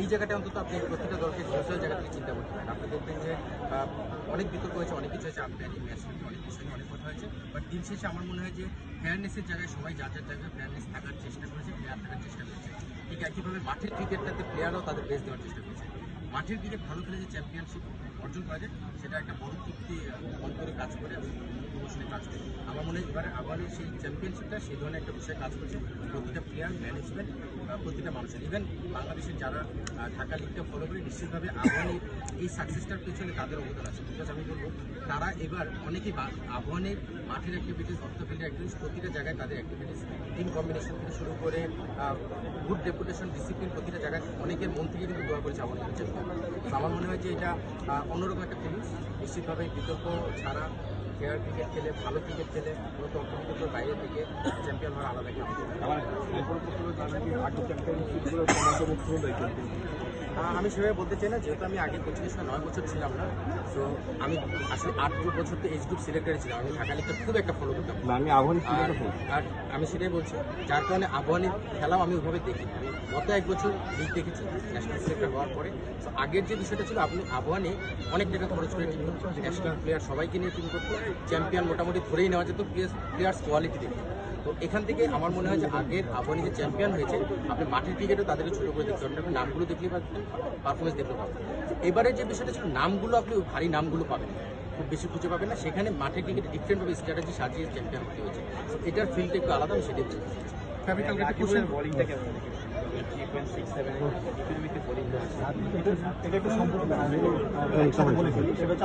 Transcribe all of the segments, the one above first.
এই জায়গাটা অন্তত আপনি প্রতিটা দলকে সোশ্যাল জায়গা থেকে চিন্তা করতে পারেন। আপনি দেখবেন যে অনেক বিতর্ক হয়েছে, অনেক কিছু হয়েছে, আম্পায়ারিং ম্যাচ অনেক কিছু নিয়ে অনেক কথা হয়েছে, বাট দিন শেষে আমার মনে হয় যে ফেয়ারনেসের জায়গায় সবাই যার যার জায়গায় ফেয়ারনেস থাকার চেষ্টা করেছে, প্লেয়ার থাকার চেষ্টা করেছে। ঠিক একইভাবে মাঠের ক্রিকেটটাতে প্লেয়াররাও তাদের বেস্ট দেওয়ার চেষ্টা করেছে। মাঠের ক্রিকেট ভালো খেলে যে চ্যাম্পিয়নশিপ অর্জন করা যায় সেটা একটা বড় তৃপ্তি অন্তরে কাজ করে এবং প্রমোশনে কাজ করে। আমার মনে হয় এবারে আবার সেই চ্যাম্পিয়নশিপটা সেই ধরনের একটা বিষয়ে কাজ করছে প্রতিটা প্লেয়ার, ম্যানেজমেন্ট, প্রতিটা মানুষের। ইভেন বাংলাদেশের যারা ঢাকা লিগটা ফলো করে নিশ্চিতভাবে আহ্বানের এই সাকসেসটার পেছনে তাদের অবদান আছে। বিকজ আমি বলবো তারা এবার অনেকেই আহ্বানের মাঠের অ্যাক্টিভিটিস, অফ দ্য ফিল্ডের অ্যাক্টিভিটিস, প্রতিটা জায়গায় তাদের অ্যাক্টিভিটিস, টিম কম্বিনেশন থেকে শুরু করে গুড রেপুটেশন, ডিসিপ্লিন, প্রতিটা জায়গায় অনেকের মন থেকে কিন্তু দোয়া করেছে আহ্বানের চেষ্টা। তো আমার মনে হয় যে এটা অন্যরকম একটা ফিলিংস। নিশ্চিতভাবে বিতর্ক ছাড়া ফেয়ার ক্রিকেট খেলে, ভালো ক্রিকেট খেলে, কোনো তর্ক বাইরে থেকে চ্যাম্পিয়ন হওয়ার আলাদা একটা আমি সেভাবে বলতে চাই না, যেহেতু আমি আগে কোচিংয়ের সময় 9 বছর ছিলাম না। সো আমি আসলে 8 বছর তো এজ গ্রুপ সিলেক্টেড ছিলাম। আমি ঢাকা লিগটা খুব একটা ফলো করতাম না, আমি আহ্বান আর আমি সেটাই বলছি, যার কারণে আহ্বানের খেলাও আমি ওইভাবে দেখি। আমি গত 1 বছর লিগ দেখেছি ন্যাশনাল সিলেক্টেড হওয়ার পরে। তো আগের যে বিষয়টা ছিল, আপনি আহ্বানে অনেক টাকা খরচ করে টিম করতো, ন্যাশনাল প্লেয়ার সবাইকে নিয়ে টিম করতো, চ্যাম্পিয়ন মোটামুটি ধরেই নেওয়া যেত প্লেয়ার্স কোয়ালিটি দেখে। তো এখান থেকে আমার মনে হয় যে আগের আহ্বানে যে চ্যাম্পিয়ন হয়েছে, আপনি মাঠের ক্রিকেটও তাদেরকে ছোটো করে দেখতে পারেন, আপনি নামগুলো দেখলেই পাচ্ছেন, পারফরমেন্স দেখতে পাবেন। এবারে যে বিষয়টা ছিল, নামগুলো আপনি ভারী নামগুলো পাবেন, খুব বেশি খুঁজে পাবেন না। সেখানে মাঠের ক্রিকেটে ডিফারেন্টভাবে স্ট্র্যাটেজি সাজিয়ে চ্যাম্পিয়ন হতে হয়েছে। তো এটার ফিল্ডটা একটু আলাদা, আমি সেটাই বলতে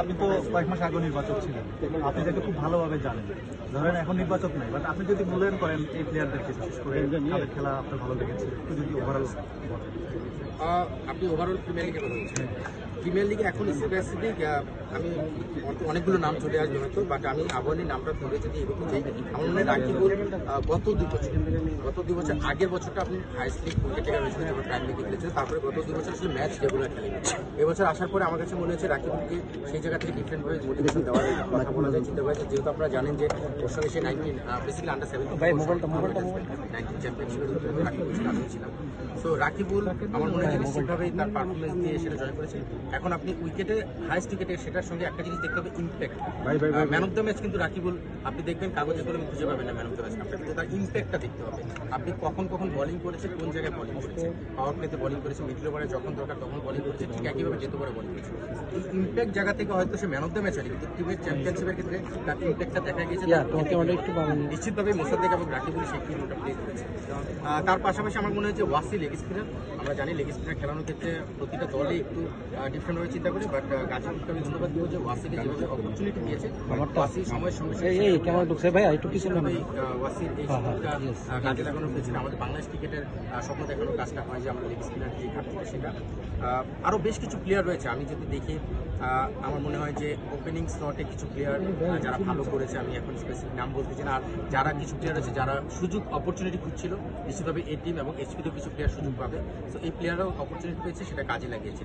আপনি তো কয়েক মাস আগে নির্বাচক ছিলেন, আপনি যাকে খুব ভালোভাবে জানেন। ধরেন এখন নির্বাচক নেই, বাট আপনি যদি মূল্যায়ন করেন এই প্লেয়ারদেরকে, বিশেষ করে তাদের খেলা আপনার ভালো লেগেছে, একটু যদি ওভারঅল আপনি ওভারঅল প্রিমিয়ার লিগের কথা বলছেন। প্রিমিয়ার লিগে এখন স্পেসিফিক আমি অনেকগুলো নাম চলে আসবে হয়তো, বাট আমি আহ্বানের নামটা ধরে যদি এরকম যাই, আমার মনে হয় রাকিবুল গত 2 বছর আগের বছরটা আপনি হাইস্ট লিগ ক্রিকেটার হয়েছিলেন, যখন প্রাইম লিগে খেলেছিলেন, তারপরে গত 2 বছর আসলে ম্যাচ রেগুলার খেলেন। এবছর আসার পরে আমার কাছে মনে হচ্ছে রাকিবুলকে সেই জায়গা থেকে ডিফারেন্টভাবে মোটিভেশন দেওয়ার কথা বলা যায়, চিন্তা করা যায়। যেহেতু আপনারা জানেন যে ওর সঙ্গে সে 19 বেসিক্যালি আন্ডার 17 19 চ্যাম্পিয়নশিপের রাকিবুল ছিলাম। সো রাকিবুল আমার মনে হয় নিশ্চিতভাবেই তার পারফরমেন্স দিয়ে সেটা জয় করেছে। এখন আপনি উইকেটে হাইস্ট উইকেটে সেটার সঙ্গে একটা জিনিস দেখতে হবে, impact. Man of the match কিন্তু রাকিবুল আপনি দেখবেন কাগজে কলমে খুঁজে পাবেন না ম্যান অফ দ্য ম্যাচ, আপনার কিন্তু তার ইম্প্যাক্টটা দেখতে হবে। আপনি কখন বোলিং করেছে, কোন জায়গায় বোলিং করেছে, পাওয়ার প্লেতে বোলিং করেছে, মিডল ওভারে যখন দরকার তখন বোলিং করেছে, ঠিক একইভাবে যেতে পারে বোলিং করেছে। এই ইম্প্যাক্ট জায়গা থেকে হয়তো সে ম্যান অফ দ্য ম্যাচ হয়, কিন্তু টিমের চ্যাম্পিয়নশিপের ক্ষেত্রে তার ইম্প্যাক্টটা দেখা গেছে। নিশ্চিতভাবে মোসাদ্দেক এবং রাকিবুল সেই রোলটা প্লে করেছে। তার পাশাপাশি আমার মনে হয় যে ওয়াসি লেগ স্পিনার, আমরা জানি লেগ স্পিনার খেলানোর ক্ষেত্রে প্রতিটা দলে একটু ডিফারেন্টভাবে চিন্তা করি, বাট গাজীপুরকে আমি ধন্যবাদ দেবো যে ওয়াসিকে যেভাবে অপরচুনিটি দিয়েছে, ওয়াসি সময়ের সঙ্গে ওয়াসির এই সুযোগটা কাজে লাগানোর পেছনে আমাদের বাংলাদেশ ক্রিকেটের স্বপ্ন দেখানোর কাজটা হয় যে আমরা লেগ স্পিনার যে ঘাটতি সেটা। আরও বেশ কিছু প্লেয়ার রয়েছে, আমি যদি দেখি আমার মনে হয় যে ওপেনিং স্লটে কিছু প্লেয়ার যারা ভালো করেছে, আমি এখন স্পেসিফিক নাম বলতেছি না। আর যারা কিছু প্লেয়ার আছে যারা সুযোগ অপরচুনিটি খুঁজছিল, নিশ্চিতভাবে এই টিম এবং এইচপিতেও কিছু প্লেয়ার সুযোগ পাবে। সো এই প্লেয়াররাও অপরচুনিটি পেয়েছে, সেটা কাজে লাগিয়েছে।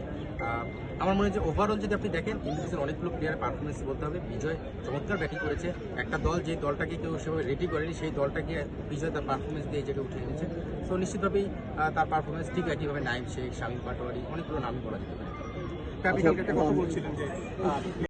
আমার মনে হয় যে ওভারঅল যদি আপনি দেখেন, ইন্ডিভিজুয়াল অনেকগুলো প্লেয়ারের পারফরমেন্স বলতে হবে। বিজয় চমৎকার ব্যাটিং করেছে, একটা দল যে দলটাকে কেউ সেভাবে রেডি করেনি, সেই দলটাকে বিজয় তার পারফরমেন্স দিয়ে এই জায়গায় উঠে এনেছে। সো নিশ্চিতভাবেই তার পারফরমেন্স ঠিক একইভাবে নাইম শেখ, শামীম পাটোয়ারি, অনেকগুলো নামই বলা যেতে পারে। কথা বলছিলেন যে